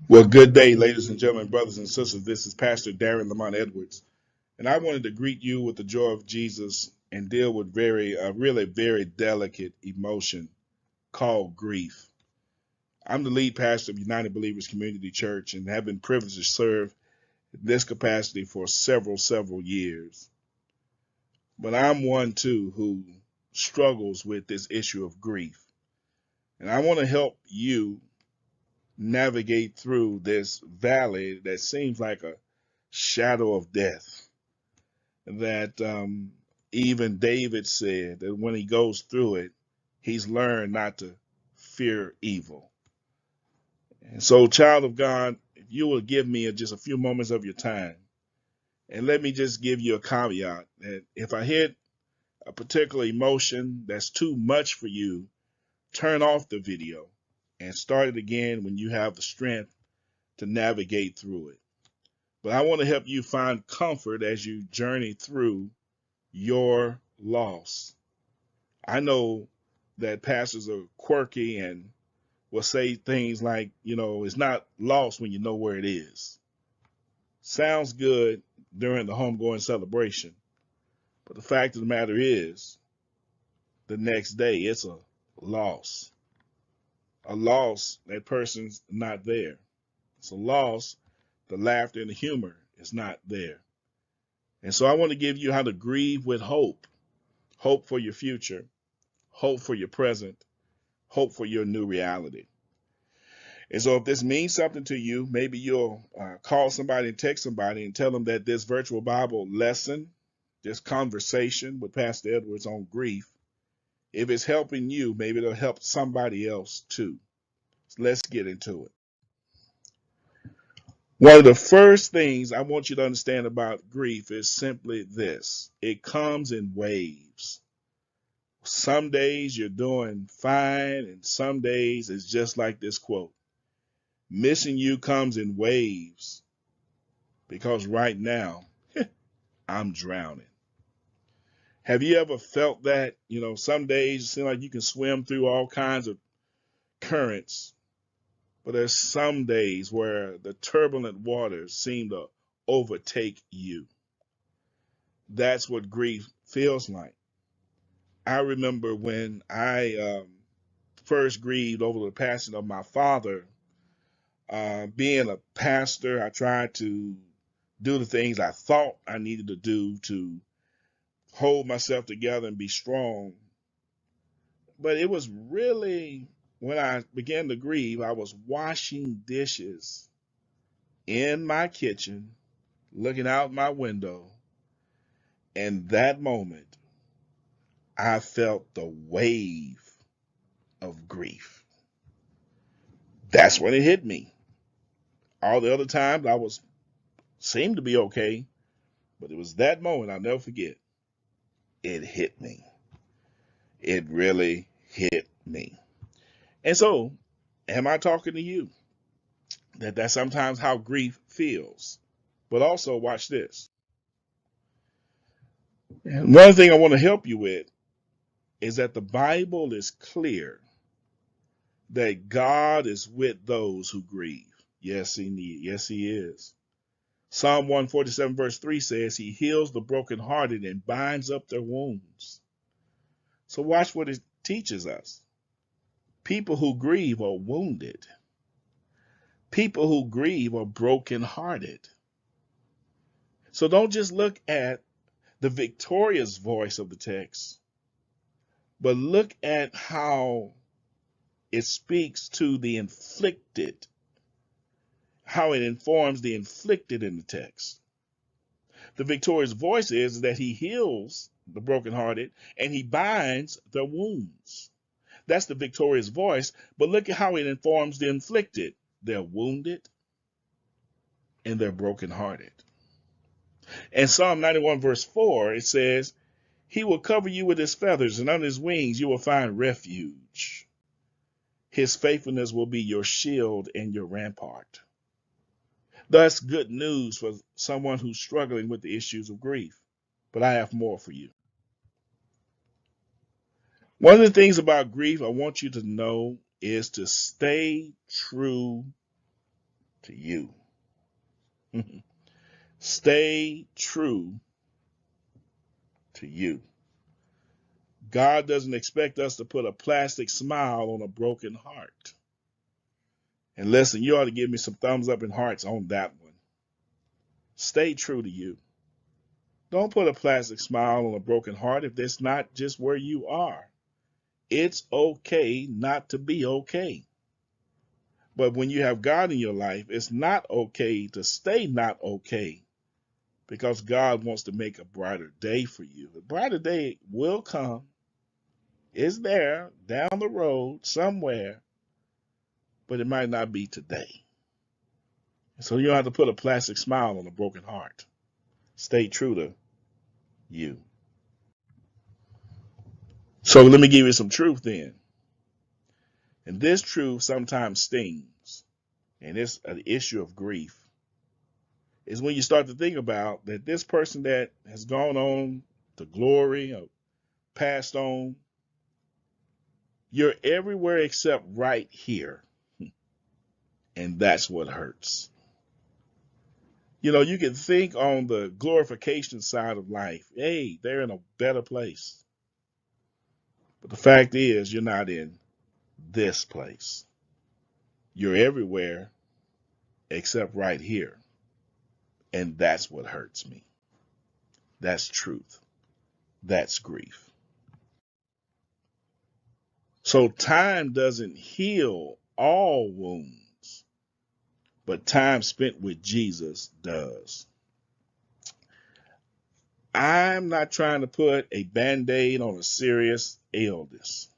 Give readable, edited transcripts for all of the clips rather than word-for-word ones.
Well, good day, ladies and gentlemen, brothers and sisters. This is Pastor Darren Lamont Edwards, and I wanted to greet you with the joy of Jesus and deal with really very delicate emotion called grief. I'm the lead pastor of United Believers Community Church and have been privileged to serve in this capacity for several years. But I'm one too who struggles with this issue of grief, and I want to help you navigate through this valley that seems like a shadow of death that even David said that when he goes through it, he's learned not to fear evil. And so, child of God, if you will give me just a few moments of your time, and let me just give you a caveat that if I hit a particular emotion that's too much for you, turn off the video and start it again when you have the strength to navigate through it. But I want to help you find comfort as you journey through your loss. I know that pastors are quirky and will say things like, it's not lost when you know where it is. Sounds good during the homegoing celebration. But the fact of the matter is, the next day, it's a loss. A loss, that person's not there. It's a loss, the laughter and the humor is not there. And so I want to give you how to grieve with hope. Hope for your future, hope for your present, hope for your new reality. And so if this means something to you, maybe you'll call somebody and text somebody and tell them that this virtual Bible lesson, this conversation with Pastor Edwards on grief, if it's helping you, maybe it'll help somebody else too. So let's get into it. One of the first things I want you to understand about grief is simply this. It comes in waves. Some days you're doing fine, and some days it's just like this quote. Missing you comes in waves because right now I'm drowning. Have you ever felt that? Some days it seems like you can swim through all kinds of currents, but there's some days where the turbulent waters seem to overtake you. That's what grief feels like. I remember when I first grieved over the passing of my father. Being a pastor, I tried to do the things I thought I needed to do to hold myself together and be strong. But it was really when I began to grieve, I was washing dishes in my kitchen, looking out my window. And that moment, I felt the wave of grief. That's when it hit me. All the other times seemed to be okay, but it was that moment I'll never forget. It hit me. It really hit me. And so, am I talking to you? That's sometimes how grief feels. But also, watch this. And one thing I want to help you with is that the Bible is clear that God is with those who grieve. Yes, yes, he is. Psalm 147 verse 3 says he heals the brokenhearted and binds up their wounds. So watch what it teaches us. People who grieve are wounded. People who grieve are brokenhearted. So don't just look at the victorious voice of the text, but look at how it speaks to the inflicted, how it informs the inflicted in the text. The victorious voice is that he heals the brokenhearted and he binds their wounds. That's the victorious voice, but look at how it informs the inflicted. They're wounded and they're brokenhearted. In Psalm 91 verse 4, it says, he will cover you with his feathers, and under his wings you will find refuge. His faithfulness will be your shield and your rampart. That's good news for someone who's struggling with the issues of grief. But I have more for you. One of the things about grief I want you to know is to stay true to you. Stay true to you. God doesn't expect us to put a plastic smile on a broken heart. And listen, you ought to give me some thumbs up and hearts on that one. Stay true to you. Don't put a plastic smile on a broken heart if that's not just where you are. It's okay not to be okay. But when you have God in your life, it's not okay to stay not okay, because God wants to make a brighter day for you. A brighter day will come. It's there down the road somewhere, but it might not be today. So you don't have to put a plastic smile on a broken heart. Stay true to you. So let me give you some truth then. And this truth sometimes stings, and it's an issue of grief. Is when you start to think about that this person that has gone on to glory or passed on, you're everywhere except right here. And that's what hurts. You know, you can think on the glorification side of life, hey, they're in a better place. But the fact is, you're not in this place. You're everywhere except right here. And that's what hurts me. That's truth. That's grief. So time doesn't heal all wounds, but time spent with Jesus does. I'm not trying to put a Band-Aid on a serious illness,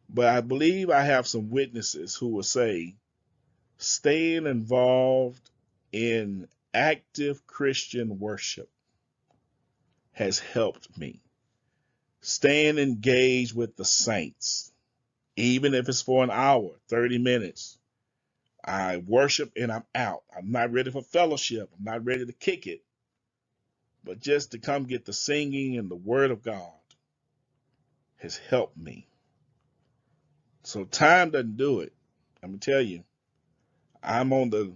but I believe I have some witnesses who will say staying involved in active Christian worship has helped me. Staying engaged with the saints, even if it's for an hour, 30 minutes. I worship and I'm out. I'm not ready for fellowship. I'm not ready to kick it. But just to come get the singing and the word of God has helped me. So time doesn't do it. I'm going to tell you, I'm on the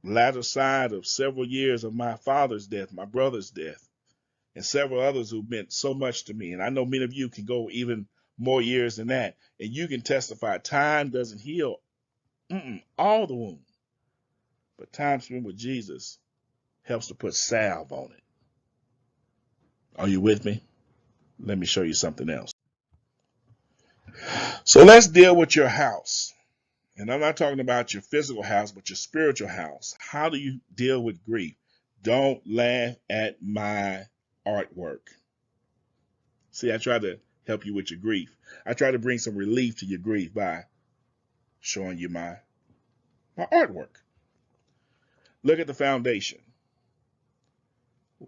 latter side of several years of my father's death, my brother's death, and several others who meant so much to me. And I know many of you can go even more years than that. And you can testify time doesn't heal all the wound. But time spent with Jesus helps to put salve on it. Are you with me? Let me show you something else. So let's deal with your house. And I'm not talking about your physical house, but your spiritual house. How do you deal with grief? Don't laugh at my artwork. See, I try to help you with your grief. I try to bring some relief to your grief by showing you my artwork. Look at the foundation.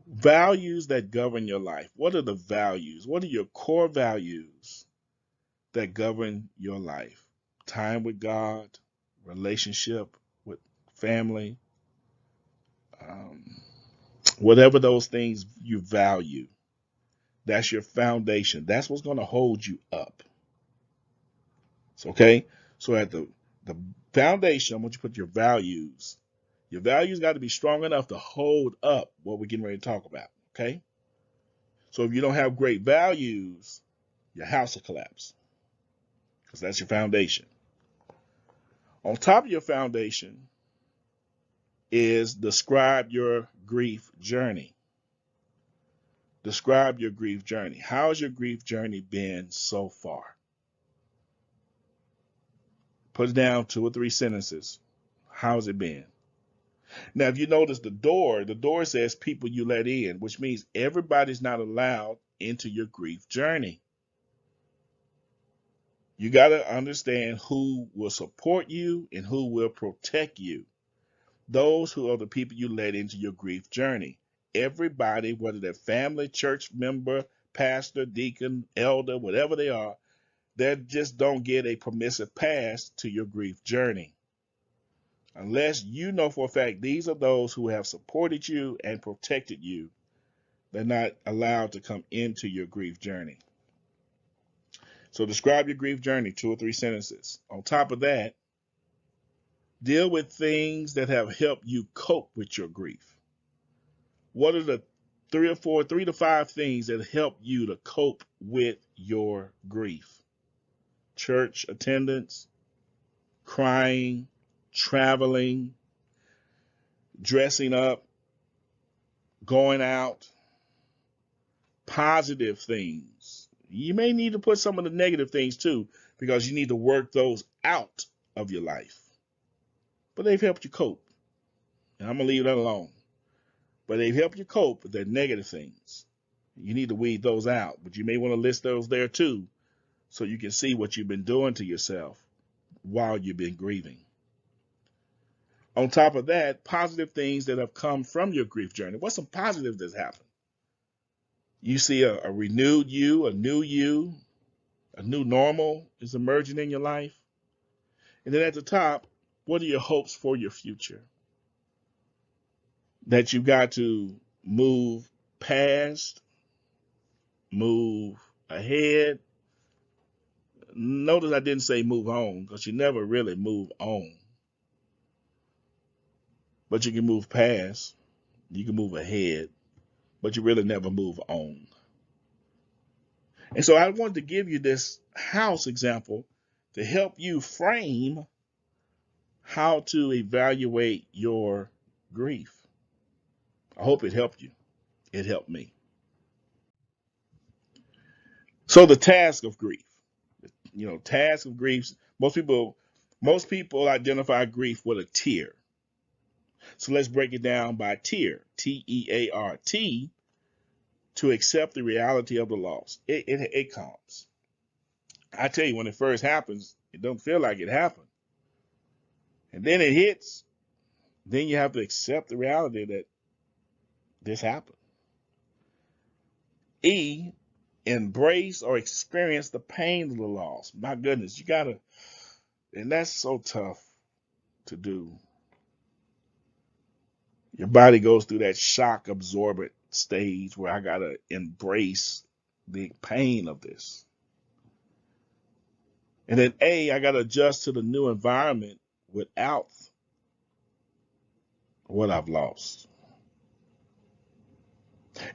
Values that govern your life. What are the values? What are your core values that govern your life? Time with God, relationship with family, whatever those things you value. That's your foundation. That's what's going to hold you up. Okay? So at the foundation, I want you to put your values. Your values got to be strong enough to hold up what we're getting ready to talk about. Okay? So if you don't have great values, your house will collapse, because that's your foundation. On top of your foundation is describe your grief journey. Describe your grief journey. How's your grief journey been so far? Put it down 2 or 3 sentences. How's it been? Now, if you notice the door says people you let in, which means everybody's not allowed into your grief journey. You got to understand who will support you and who will protect you. Those who are the people you let into your grief journey. Everybody, whether they're family, church member, pastor, deacon, elder, whatever they just don't get a permissive pass to your grief journey. Unless you know for a fact these are those who have supported you and protected you, they're not allowed to come into your grief journey. So describe your grief journey, 2 or 3 sentences. On top of that, Deal with things that have helped you cope with your grief. What are the 3 to 5 things that help you to cope with your grief? Church attendance, crying, traveling, dressing up, going out, positive things. You may need to put some of the negative things too, because you need to work those out of your life. But they've helped you cope. And I'm going to leave that alone. But they've helped you cope with the negative things. You need to weed those out. But you may want to list those there too, so you can see what you've been doing to yourself while you've been grieving. On top of that, positive things that have come from your grief journey. What's some positive that's happened? You see a renewed you, a new normal is emerging in your life. And then at the top, what are your hopes for your future? That you've got to move past, move ahead. Notice I didn't say move on, because you never really move on. But you can move past, you can move ahead, but you really never move on. And so I wanted to give you this house example to help you frame how to evaluate your grief. I hope it helped you. It helped me. So the task of grief, task of grief, most people identify grief with a tier. So let's break it down by tier, T-E-A-R-T, to accept the reality of the loss. It comes. I tell you, when it first happens, it don't feel like it happened. And then it hits, then you have to accept the reality that this happened. E, embrace or experience the pain of the loss. My goodness, and that's so tough to do. Your body goes through that shock absorbent stage where I gotta embrace the pain of this. And then A, I gotta adjust to the new environment without what I've lost.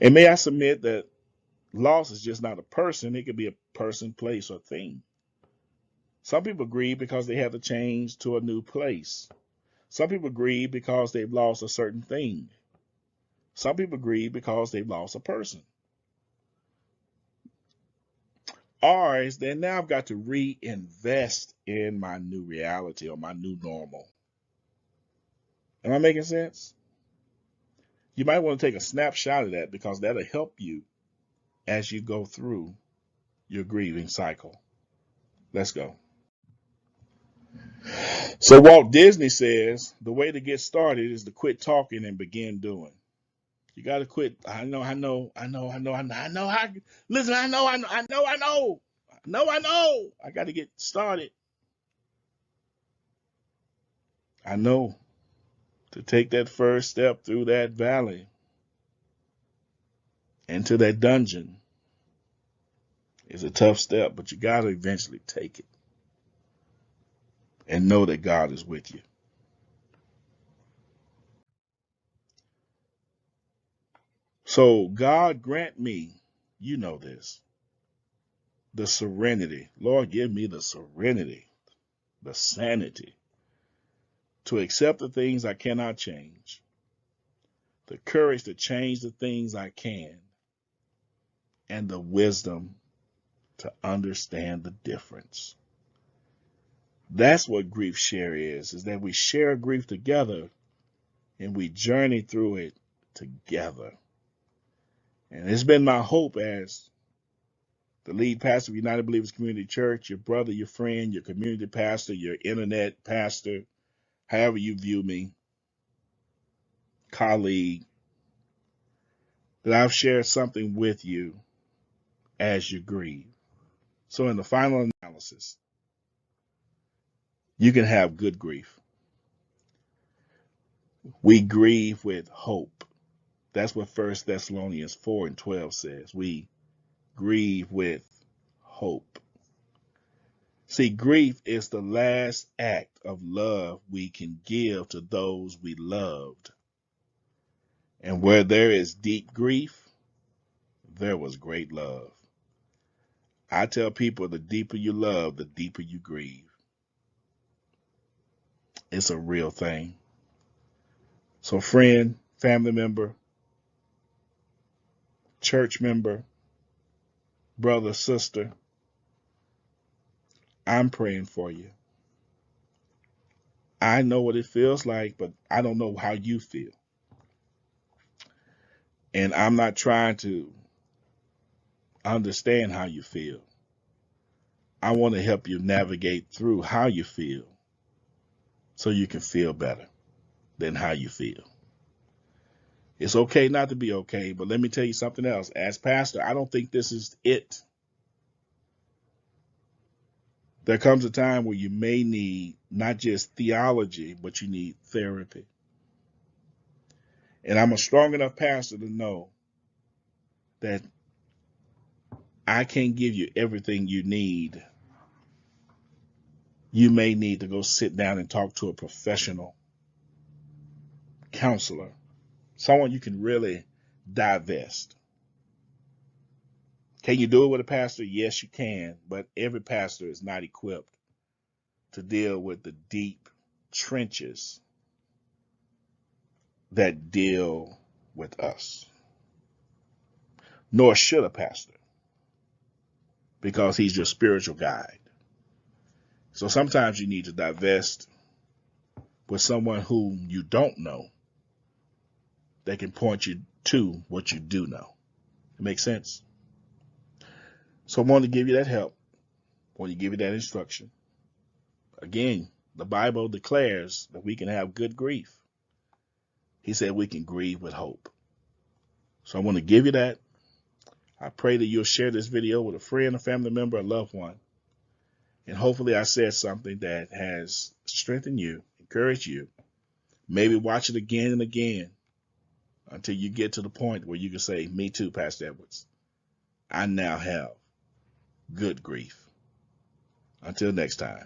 And may I submit that loss is just not a person. It could be a person, place, or thing. Some people grieve because they have to change to a new place. Some people grieve because they've lost a certain thing. Some people grieve because they've lost a person. Or is that now I've got to reinvest in my new reality or my new normal. Am I making sense? You might want to take a snapshot of that, because that'll help you as you go through your grieving cycle. Let's go. So Walt Disney says the way to get started is to quit talking and begin doing. You got to quit. I know. Listen, I know. I got to get started. I know. To take that first step through that valley into that dungeon is a tough step, but you got to eventually take it and know that God is with you. So God grant me, you know this, the serenity. Lord, give me the serenity, the sanity to accept the things I cannot change, the courage to change the things I can, and the wisdom to understand the difference. That's what grief share is that we share grief together and we journey through it together. And it's been my hope as the lead pastor of United Believers Community Church, your brother, your friend, your community pastor, your internet pastor, however you view me, colleague, that I've shared something with you as you grieve. So in the final analysis, you can have good grief. We grieve with hope. That's what 1 Thessalonians 4:12 says. We grieve with hope. See, grief is the last act of love we can give to those we loved. And where there is deep grief, there was great love. I tell people the deeper you love, the deeper you grieve. It's a real thing. So friend, family member, church member, brother, sister, I'm praying for you. I know what it feels like, but I don't know how you feel. And I'm not trying to understand how you feel. I want to help you navigate through how you feel so you can feel better than how you feel. It's okay not to be okay, but let me tell you something else. As pastor, I don't think this is it. There comes a time where you may need not just theology, but you need therapy. And I'm a strong enough pastor to know that I can't give you everything you need. You may need to go sit down and talk to a professional counselor, someone you can really divest. Can you do it with a pastor? Yes, you can, but every pastor is not equipped to deal with the deep trenches that deal with us. Nor should a pastor, because he's your spiritual guide. So sometimes you need to divest with someone whom you don't know that can point you to what you do know. It makes sense? So I want to give you that help. I want to give you that instruction. Again, the Bible declares that we can have good grief. He said we can grieve with hope. So I want to give you that. I pray that you'll share this video with a friend, a family member, a loved one. And hopefully I said something that has strengthened you, encouraged you. Maybe watch it again and again until you get to the point where you can say, me too, Pastor Edwards. I now have good grief. Until next time.